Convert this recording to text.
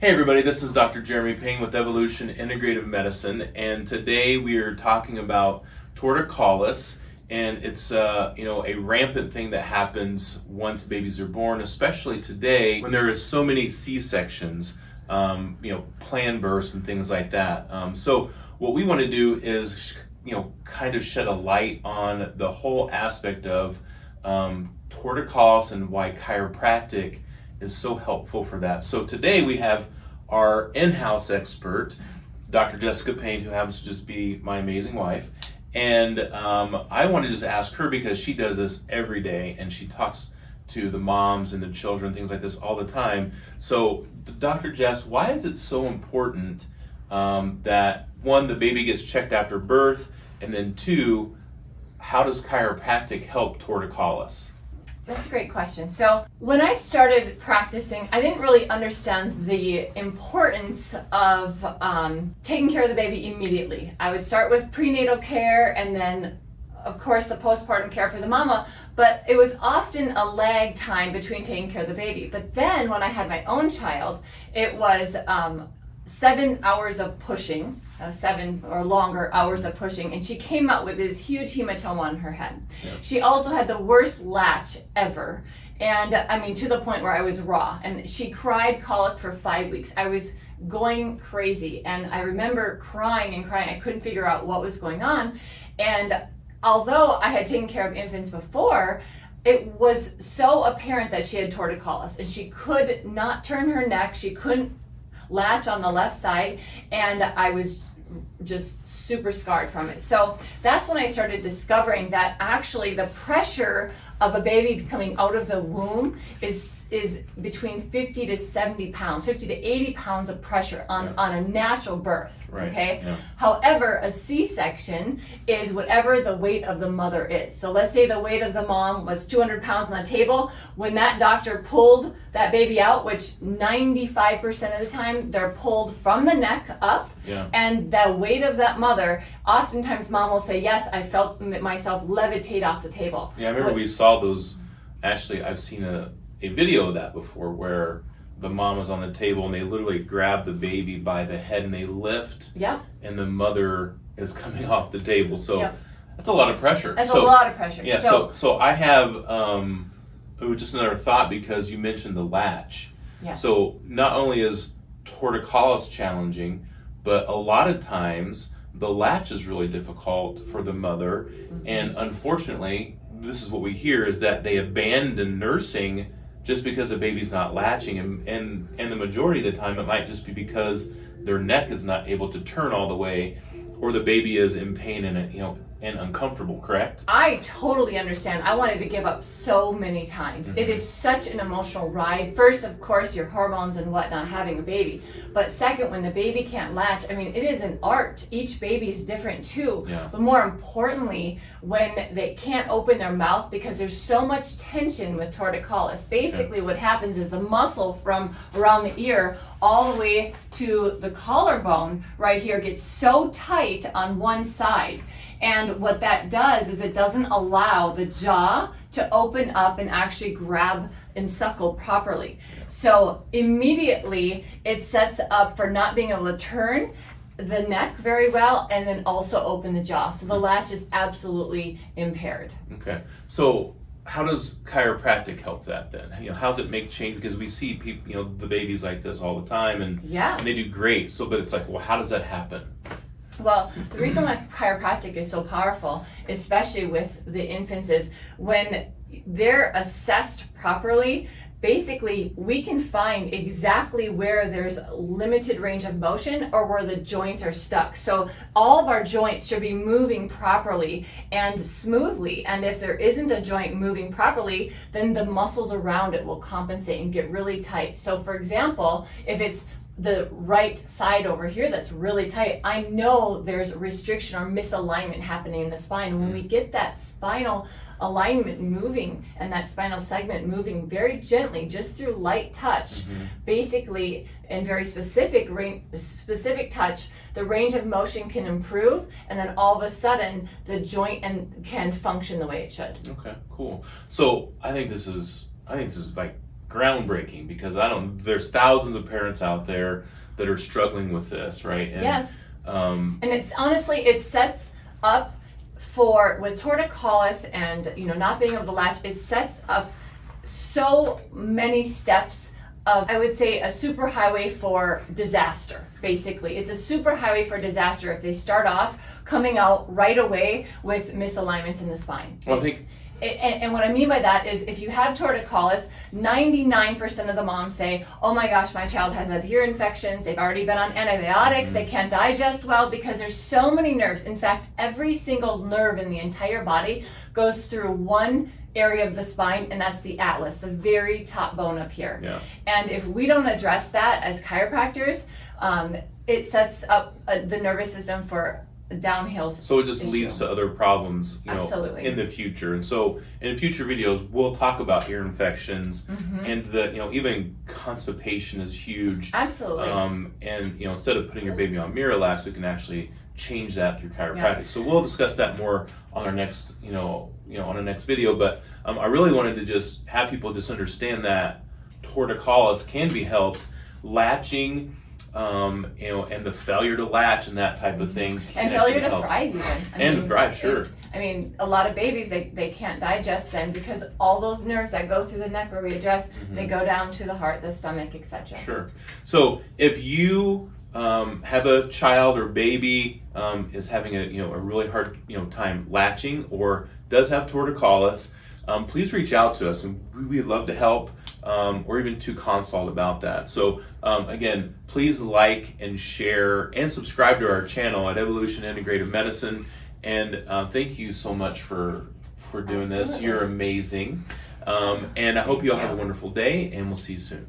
Hey everybody, this is Dr. Jeremy Ping with Evolution Integrative Medicine, and today we are talking about torticollis, and it's a rampant thing that happens once babies are born, especially today when there is so many C-sections, planned births and things like that. So what we want to do is kind of shed a light on the whole aspect of torticollis and why chiropractic is so helpful for that. So today we have our in-house expert, Dr. Jessica Payne, who happens to just be my amazing wife. And I want to just ask her, because she does this every day and she talks to the moms and the children, things like this all the time. So Dr. Jess, why is it so important that one, the baby gets checked after birth, and then two, how does chiropractic help torticollis? That's a great question. So when I started practicing, I didn't really understand the importance of taking care of the baby immediately. I would start with prenatal care and then, of course, the postpartum care for the mama, but it was often a lag time between taking care of the baby. But then when I had my own child, it was 7 hours of pushing, 7 or longer hours of pushing, and she came out with this huge hematoma on her head. Yep. She also had the worst latch ever, and to the point where I was raw, and she cried colic for 5 weeks. I was going crazy, and I remember crying and crying. I couldn't figure out what was going on, and although I had taken care of infants before, it was so apparent that she had torticollis, and she could not turn her neck. She couldn't latch on the left side, and I was just super scarred from it. So that's when I started discovering that actually the pressure of a baby coming out of the womb is between 50 to 70 pounds, 50 to 80 pounds of pressure on a natural birth, right. Okay? Yeah. However, a C-section is whatever the weight of the mother is. So let's say the weight of the mom was 200 pounds on the table. When that doctor pulled that baby out, which 95% of the time they're pulled from the neck up, and the weight of that mother, oftentimes mom will say, yes, I felt myself levitate off the table. Yeah, I remember we saw those. Actually, I've seen a video of that before where the mom was on the table and they literally grab the baby by the head and they lift, and the mother is coming off the table. So that's a lot of pressure. That's a lot of pressure. Yeah, so I have it was just another thought, because you mentioned the latch. Yeah. So not only is torticollis challenging, but a lot of times the latch is really difficult for the mother, and unfortunately, this is what we hear, is that they abandon nursing just because the baby's not latching, and the majority of the time it might just be because their neck is not able to turn all the way, or the baby is in pain and uncomfortable, correct? I totally understand. I wanted to give up so many times. It is such an emotional ride. First, of course, your hormones and whatnot, having a baby. But second, when the baby can't latch, it is an art. Each baby is different too. Yeah. But more importantly, when they can't open their mouth because there's so much tension with torticollis. Basically what happens is the muscle from around the ear all the way to the collarbone right here gets so tight on one side. And what that does is it doesn't allow the jaw to open up and actually grab and suckle properly. So immediately it sets up for not being able to turn the neck very well and then also open the jaw. So the latch is absolutely impaired. Okay. So how does chiropractic help that then? How does it make change? Because we see people, the babies like this all the time, and they do great. So, but it's like, well, how does that happen? Well, the reason why chiropractic is so powerful, especially with the infants, is when they're assessed properly, basically we can find exactly where there's limited range of motion or where the joints are stuck. So all of our joints should be moving properly and smoothly, and if there isn't a joint moving properly, then the muscles around it will compensate and get really tight. So for example, if it's the right side over here that's really tight, I know there's restriction or misalignment happening in the spine. When we get that spinal alignment moving and that spinal segment moving very gently, just through light touch, basically, and very specific touch, the range of motion can improve, and then all of a sudden the joint can function the way it should. Okay, cool. So I think this is like groundbreaking, because there's thousands of parents out there that are struggling with this, right? And, yes. And it's honestly, it sets up with torticollis and, not being able to latch, it sets up so many steps of, I would say, a superhighway for disaster, basically. It's a superhighway for disaster if they start off coming out right away with misalignments in the spine. Well, And what I mean by that is, if you have torticollis, 99% of the moms say, oh my gosh, my child has had ear infections, they've already been on antibiotics, they can't digest well, because there's so many nerves. In fact, every single nerve in the entire body goes through one area of the spine, and that's the atlas, the very top bone up here. Yeah. And if we don't address that as chiropractors, it sets up the nervous system for downhill. So it just leads to other problems, Absolutely. in the future. And so in future videos, we'll talk about ear infections, and even constipation is huge. Absolutely. And instead of putting your baby on Miralax, we can actually change that through chiropractic. Yeah. So we'll discuss that more on our next, on our next video. But I really wanted to just have people just understand that torticollis can be helped. Latching, and the failure to latch and that type of thing. And failure to thrive even. To thrive, sure. A lot of babies, they can't digest then, because all those nerves that go through the neck where we address, they go down to the heart, the stomach, etc. Sure. So if you have a child or baby is having a really hard time latching, or does have torticollis, please reach out to us, and we'd love to help. Or even to consult about that. So again, please like and share and subscribe to our channel at Evolution Integrative Medicine. And thank you so much for doing this. You're amazing. And I hope you all have a wonderful day, and we'll see you soon.